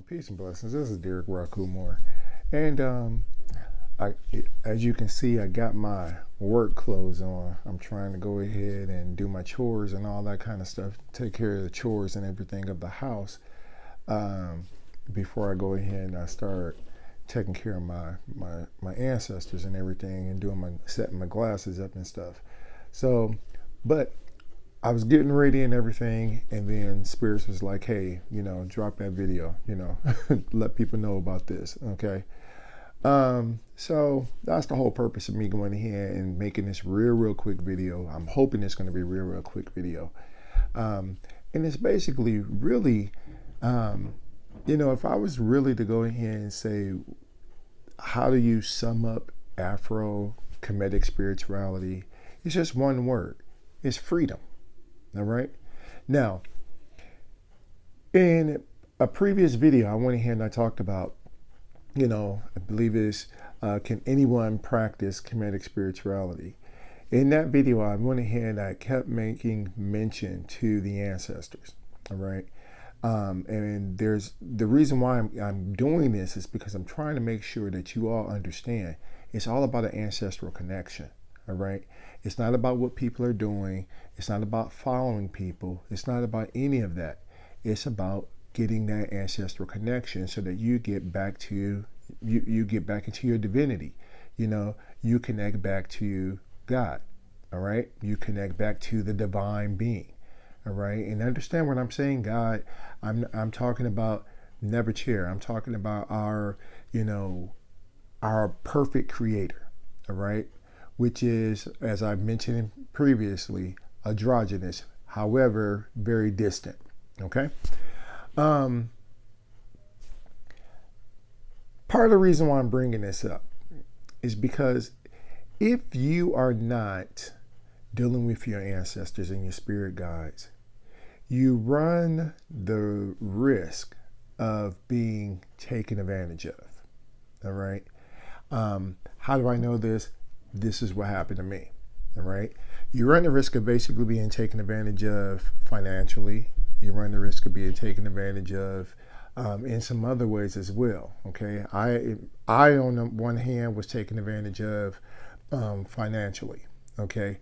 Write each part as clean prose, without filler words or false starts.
Peace and blessings. This is Derek RauKhu more. And I, as you can see, I got my work clothes on. I'm trying to go ahead and do my chores and all that kind of stuff. Take care of the chores and everything of the house before I go ahead and I start taking care of my ancestors and everything and setting my glasses up and stuff. So, but I was getting ready and everything, and then Spirits was like, hey, drop that video, let people know about this, okay? So that's the whole purpose of me going ahead and making this real quick video. I'm hoping it's going to be a real quick video. And it's basically really, if I was really to go ahead and say, how do you sum up Afro-Kemetic spirituality? It's just one word. It's freedom. All right. Now, in a previous video, I went ahead and I talked about, I believe it's, can anyone practice Kemetic spirituality? In that video, I went ahead and I kept making mention to the ancestors. All right. And there's the reason why I'm doing this is because I'm trying to make sure that you all understand it's all about an ancestral connection. All right. It's not about what people are doing. It's not about following people. It's not about any of that. It's about getting that ancestral connection so that you get back to you get back into your divinity. You connect back to God. All right. You connect back to the divine being. All right. And understand when I'm saying God, I'm talking about never chair. I'm talking about our perfect creator. All right. Which is, as I mentioned previously, androgynous, however, very distant. Okay? Part of the reason why I'm bringing this up is because if you are not dealing with your ancestors and your spirit guides, you run the risk of being taken advantage of. All right? How do I know this? This is what happened to me. All right. You run the risk of basically being taken advantage of financially. You run the risk of being taken advantage of in some other ways as well. Okay. I on the one hand was taken advantage of financially. Okay.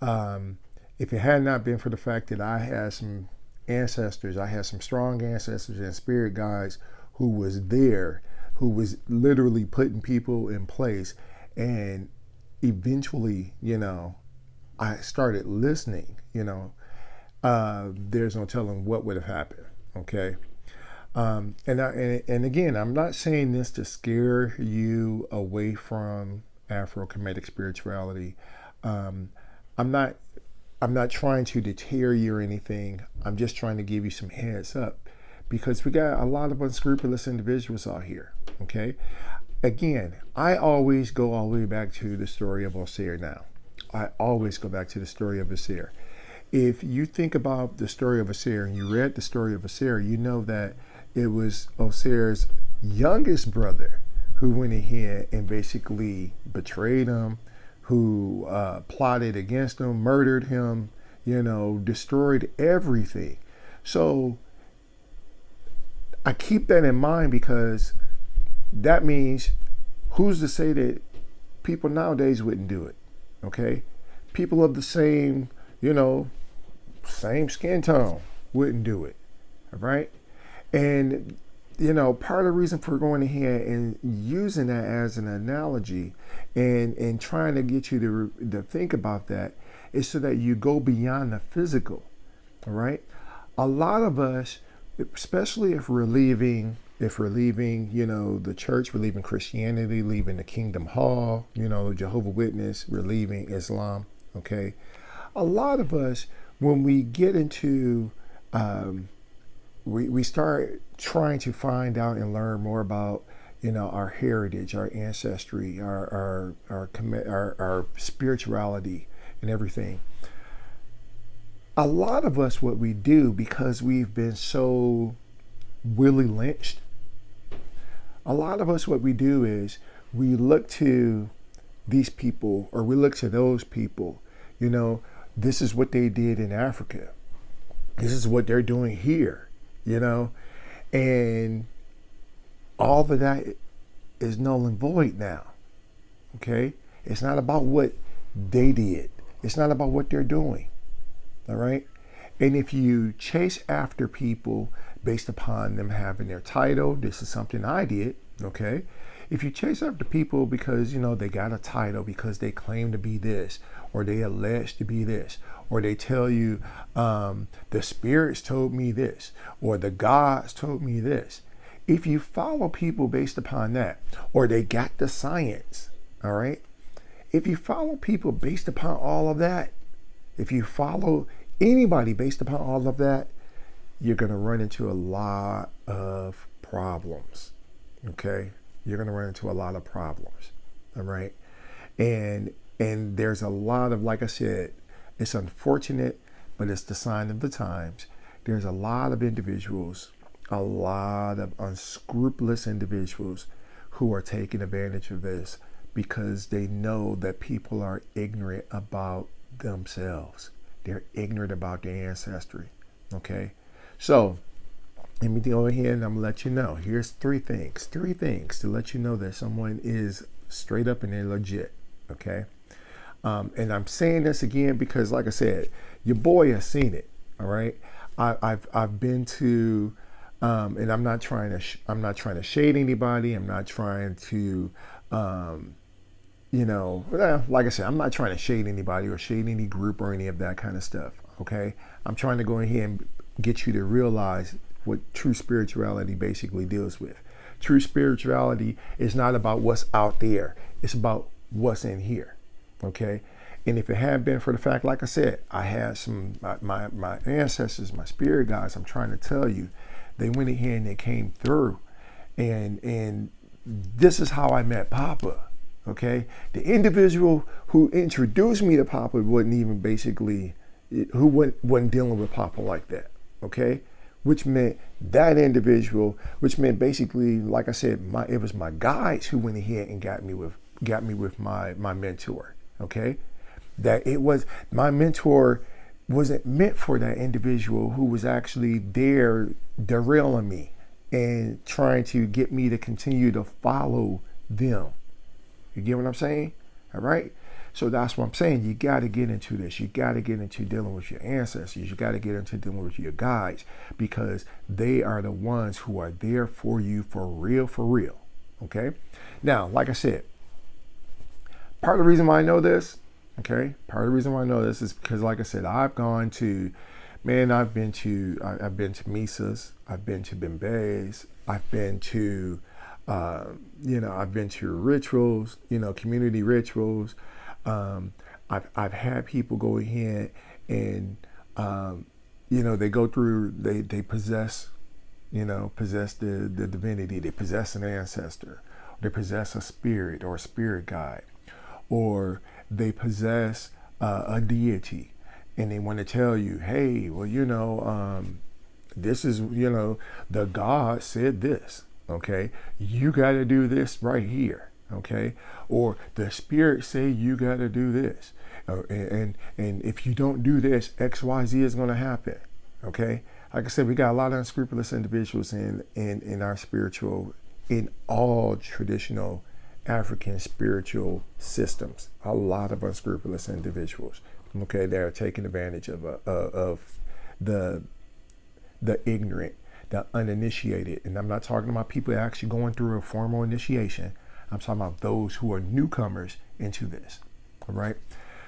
If it had not been for the fact that I had some ancestors, I had some strong ancestors and spirit guides who was there, who was literally putting people in place, and eventually, I started listening, there's no telling what would have happened. Okay. And again, I'm not saying this to scare you away from Afro-Kemetic spirituality. I'm not trying to deter you or anything. I'm just trying to give you some heads up because we got a lot of unscrupulous individuals out here. Okay. Again, I always go all the way back to the story of Osir now. I always go back to the story of Osir. If you think about the story of Osir and you read the story of Osir, you know that it was Osir's youngest brother who went ahead and basically betrayed him, who plotted against him, murdered him, destroyed everything. So I keep that in mind because that means who's to say that people nowadays wouldn't do it? Okay. People of the same, same skin tone wouldn't do it. All right. And, part of the reason for going ahead and using that as an analogy and trying to get you to think about that is so that you go beyond the physical. All right. A lot of us, especially if we're leaving, the church, we're leaving Christianity, leaving the Kingdom Hall, Jehovah's Witness, we're leaving Islam. Okay. A lot of us, when we get into, we start trying to find out and learn more about, our heritage, our ancestry, our spirituality and everything. A lot of us, what we do, because we've been so willie lynched, a lot of us, what we do is we look to these people or we look to those people, this is what they did in Africa. This is what they're doing here, and all of that is null and void now. Okay? It's not about what they did. It's not about what they're doing. All right? And if you chase after people based upon them having their title, this is something I did, okay? If you chase after people because, they got a title, because they claim to be this, or they allege to be this, or they tell you, the spirits told me this, or the gods told me this. If you follow people based upon that, or they got the science, all right? If you follow people based upon all of that, if you follow anybody based upon all of that, you're going to run into a lot of problems. Okay? You're going to run into a lot of problems. All right? And there's a lot of, like I said, it's unfortunate, but it's the sign of the times. There's a lot of individuals, a lot of unscrupulous individuals who are taking advantage of this because they know that people are ignorant about themselves. They're ignorant about their ancestry. Okay? So, let me go ahead and I'm going to let you know. Here's three things to let you know that someone is straight up and they're legit. Okay? And I'm saying this again because, like I said, your boy has seen it. All right? I've been to, and I'm not trying to shade anybody. I'm not trying to, like I said, I'm not trying to shade anybody or shade any group or any of that kind of stuff. Okay? I'm trying to go ahead and get you to realize what true spirituality basically deals with. True spirituality is not about what's out there. It's about what's in here. Okay? And if it hadn't been for the fact, like I said, I had my ancestors, my spirit guides, I'm trying to tell you, they went ahead and they came through. And this is how I met Papa. Okay? The individual who introduced me to Papa wasn't even basically, who wasn't dealing with Papa like that. Okay? Which meant that individual, which meant basically, like I said, it was my guides who went ahead and got me with my mentor. Okay? That it was, my mentor wasn't meant for that individual who was actually there derailing me and trying to get me to continue to follow them. You get what I'm saying? All right? So that's what I'm saying. You got to get into this. You got to get into dealing with your ancestors. You got to get into dealing with your guides because they are the ones who are there for you for real, for real. Okay? Now, like I said, part of the reason why I know this, okay, is because, like I said, I've been to Misas, I've been to Bembes, I've been to, I've been to rituals, community rituals. I've had people go ahead and, they go through, they possess the divinity, they possess an ancestor, they possess a spirit or a spirit guide, or they possess a deity, and they want to tell you, hey, well, this is, the God said this, okay? You got to do this right here, okay? Or the spirit say you got to do this. And if you don't do this, X, Y, Z is going to happen, okay? Like I said, we got a lot of unscrupulous individuals in our spiritual, in all traditional African spiritual systems. A lot of unscrupulous individuals, okay, that are taking advantage of the ignorant, the uninitiated. And I'm not talking about people actually going through a formal initiation. I'm talking about those who are newcomers into this. All right.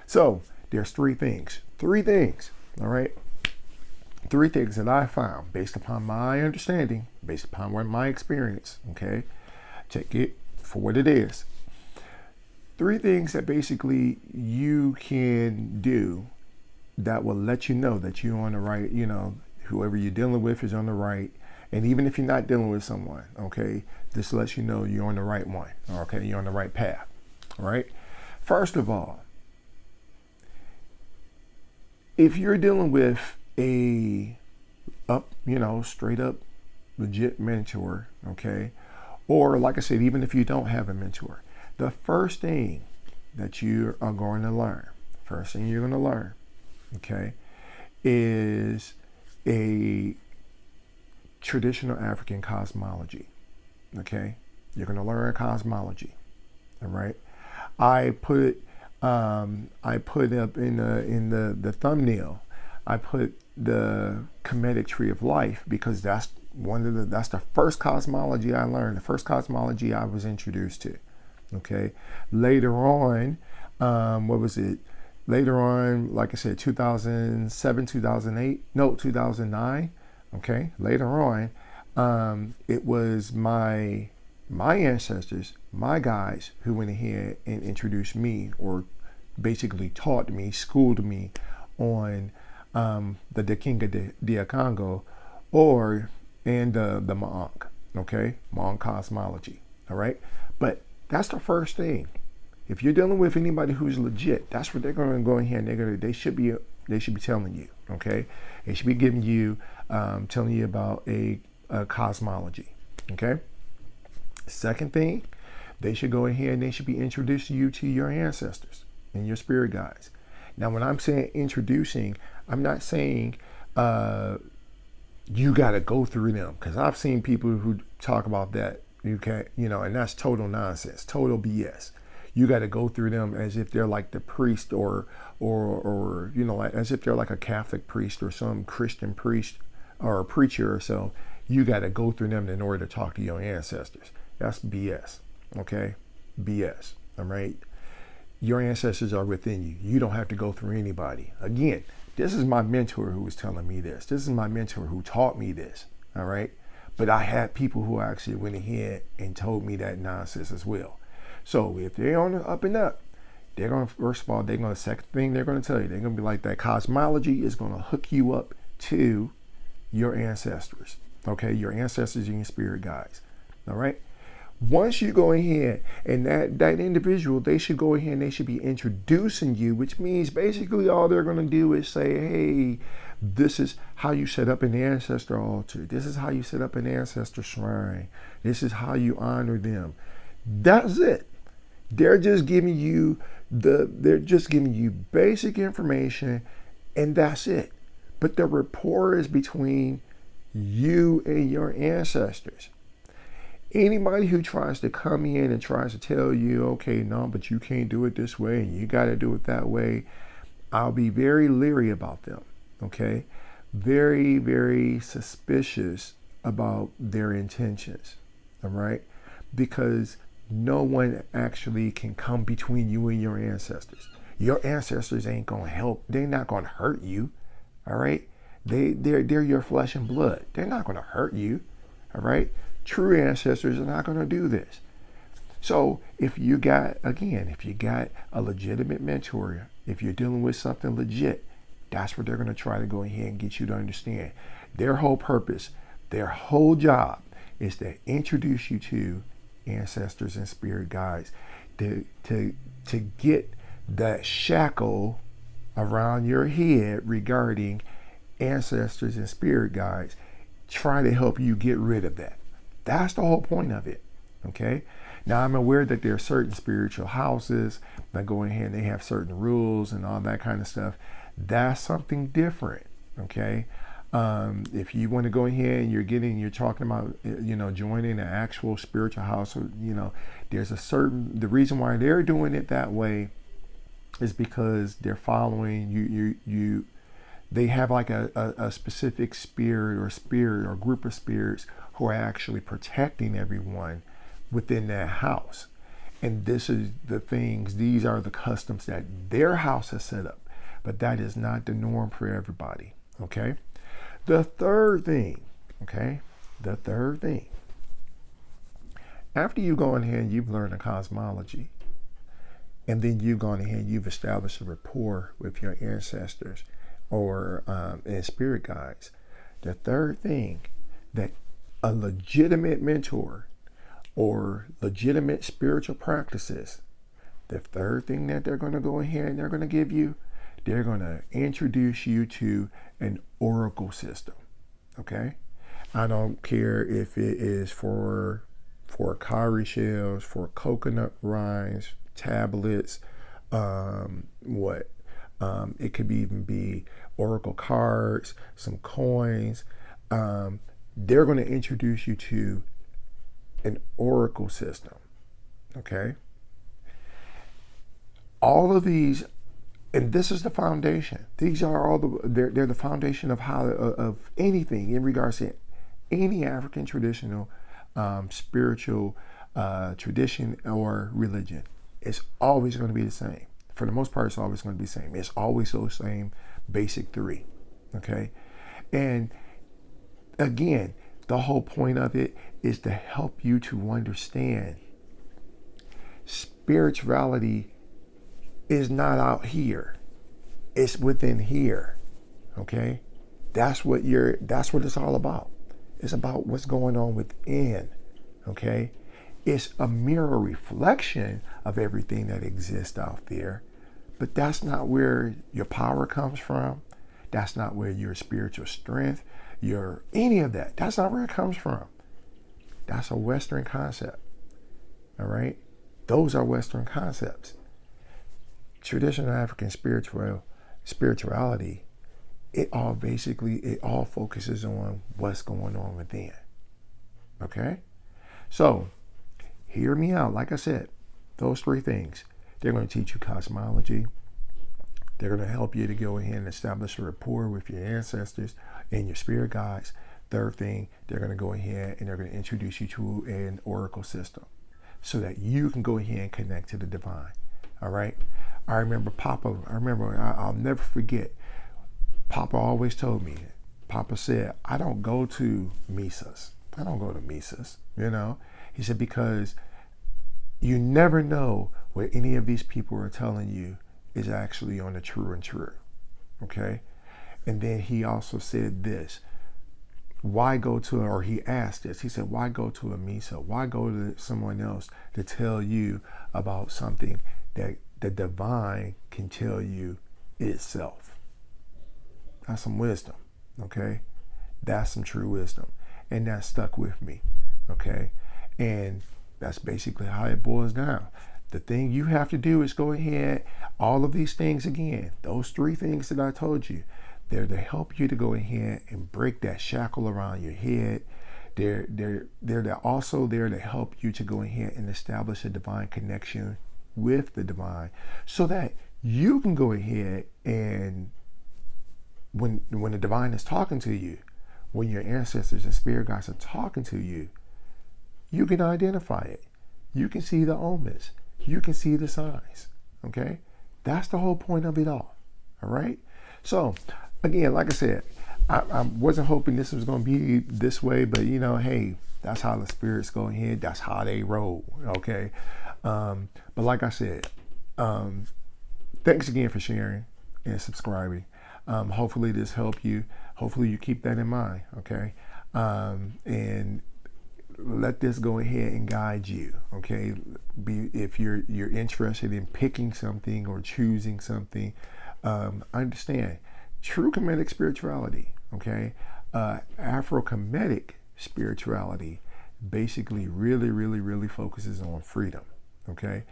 So there's three things. All right. Three things that I found based upon my understanding, based upon my experience. Okay. Take it for what it is. Three things that basically you can do that will let you know that you're on the right, whoever you're dealing with is on the right. And even if you're not dealing with someone, okay, this lets you know you're on the right one. Okay, you're on the right path. All right. First of all, if you're dealing with a straight up legit mentor, okay, or like I said, even if you don't have a mentor, the first thing that you are going to learn, okay, is a traditional African cosmology. Okay, you're going to learn cosmology. All right. I put up in the thumbnail. I put the Kemetic tree of life because that's the first cosmology I learned. The first cosmology I was introduced to. Okay. Later on, what was it? Later on, like I said, 2007, 2008, no, 2009. Okay. Later on, it was my ancestors, my guys, who went ahead and introduced me, or basically taught me, schooled me on the Dekinga Dia Congo, and the Ma'ank, okay, Ma'ank cosmology, all right. But that's the first thing. If you're dealing with anybody who's legit, that's what they're going to go in here and they should be telling you, okay. They should be giving you, telling you about a cosmology, okay. Second thing, they should go ahead and they should be introducing you to your ancestors and your spirit guides. Now, when I'm saying introducing, I'm not saying you got to go through them, because I've seen people who talk about that. You can't, and that's total nonsense, total BS. You got to go through them as if they're like the priest or as if they're like a Catholic priest or some Christian priest or a preacher or so. You got to go through them in order to talk to your ancestors. That's BS, okay? BS, all right? Your ancestors are within you. You don't have to go through anybody. Again, this is my mentor who was telling me this. This is my mentor who taught me this, all right? But I had people who actually went ahead and told me that nonsense as well. So if they're on the up and up, they're going to, first of all, second thing they're going to tell you, they're going to be like, that cosmology is going to hook you up to your ancestors, okay? Your ancestors and your spirit guides, all right? Once you go ahead and that individual, they should go ahead and they should be introducing you, which means basically all they're going to do is say, hey, this is how you set up an ancestor altar. This is how you set up an ancestor shrine. This is how you honor them. That's it. They're just giving you basic information, and that's it. But the rapport is between you and your ancestors. Anybody who tries to come in and tries to tell you, okay, no, but you can't do it this way and you got to do it that way, I'll be very leery about them, okay? Very, very suspicious about their intentions, all right? Because no one actually can come between you and your ancestors. Your ancestors ain't going to help. They're not going to hurt you, all right? They're your flesh and blood. They're not going to hurt you, all right? True ancestors are not going to do this. So if you got a legitimate mentor, if you're dealing with something legit, that's what they're going to try to go ahead and get you to understand. Their whole purpose, their whole job is to introduce you to ancestors and spirit guides, to get that shackle around your head regarding ancestors and spirit guides, try to help you get rid of that. That's the whole point of it, okay? Now, I'm aware that there are certain spiritual houses that go in here and they have certain rules and all that kind of stuff. That's something different, okay? If you want to go in here and you're talking about, joining an actual spiritual house, or, there's the reason why they're doing it that way is because they're following you. They have like a specific spirit or group of spirits who are actually protecting everyone within that house. And these are the customs that their house has set up. But that is not the norm for everybody, okay? The third thing, after you've gone ahead and you've learned the cosmology, and then you've gone ahead and you've established a rapport with your ancestors or and spirit guides, the third thing that a legitimate mentor or legitimate spiritual practices, the third thing that they're going to go ahead and they're going to give you, they're going to introduce you to an oracle system, okay? I don't care if it is for cowrie shells, for coconut rinds, tablets, it could even be oracle cards, some coins. They're going to introduce you to an oracle system. Okay? All of these, and this is the foundation. These are they're the foundation of how of anything in regards to any African traditional spiritual tradition or religion. It's always going to be the same. For the most part, it's always going to be the same. It's always those same basic three. Okay? And again, the whole point of it is to help you to understand spirituality is not out here. It's within here. Okay? That's what it's all about. It's about what's going on within. Okay? It's a mirror reflection of everything that exists out there. But that's not where your power comes from. That's not where your spiritual strength, any of that. That's not where it comes from. That's a Western concept. All right? Those are Western concepts. Traditional African spirituality, it all focuses on what's going on within. Okay? So, hear me out. Like I said, those three things. They're going to teach you cosmology. They're going to help you to go ahead and establish a rapport with your ancestors and your spirit guides. Third thing, they're going to go ahead and they're going to introduce you to an oracle system so that you can go ahead and connect to the divine. All right? I'll never forget, Papa always told me, Papa said, I don't go to Misas. I don't go to Misas, you know? He said, because you never know what any of these people are telling you is actually on the true and true, okay? And then he also said this, he asked this, he said, why go to a Misa? Why go to someone else to tell you about something that the divine can tell you itself? That's some wisdom, okay? That's some true wisdom. And that stuck with me, okay? And that's basically how it boils down. The thing you have to do is go ahead, all of these things again, those three things that I told you, they're to help you to go ahead and break that shackle around your head. They're also there to help you to go ahead and establish a divine connection with the divine so that you can go ahead and when the divine is talking to you, when your ancestors and spirit guides are talking to you, you can identify it. You can see the omens. You can see the signs. Okay? That's the whole point of it all. All right? So, again, like I said, I wasn't hoping this was going to be this way, but hey, that's how the spirits go ahead. That's how they roll. Okay? But like I said, thanks again for sharing and subscribing. Hopefully this helped you. Hopefully you keep that in mind. Okay? And let this go ahead and guide you. Okay? If you're interested in picking something or choosing something, understand true Kemetic spirituality. Okay? Afro-Kemetic spirituality basically really focuses on freedom. Okay?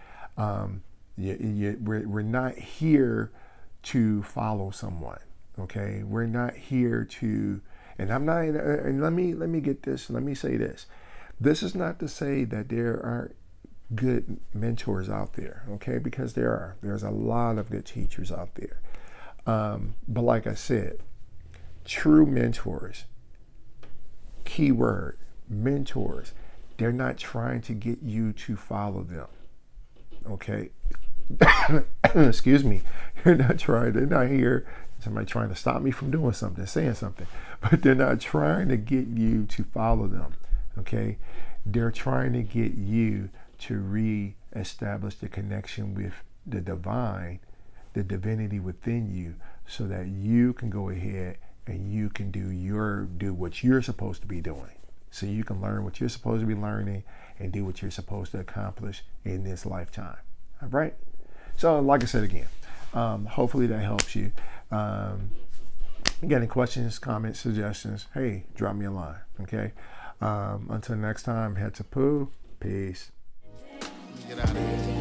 We're not here to follow someone. Okay? We're not here to, and let me get this, let me say this. This is not to say that there aren't good mentors out there, okay? Because there's a lot of good teachers out there. But like I said, true mentors, keyword, mentors, they're not trying to get you to follow them, okay? Excuse me. They're not here, somebody trying to stop me from doing something, saying something, but they're not trying to get you to follow them, okay? They're trying to get you to re-establish the connection with the divine, the divinity within you, so that you can go ahead and you can do what you're supposed to be doing. So you can learn what you're supposed to be learning and do what you're supposed to accomplish in this lifetime. All right? So like I said again, hopefully that helps you. You got any questions, comments, suggestions? Hey, drop me a line, okay? Until next time, Hetepu, peace. Get out of here.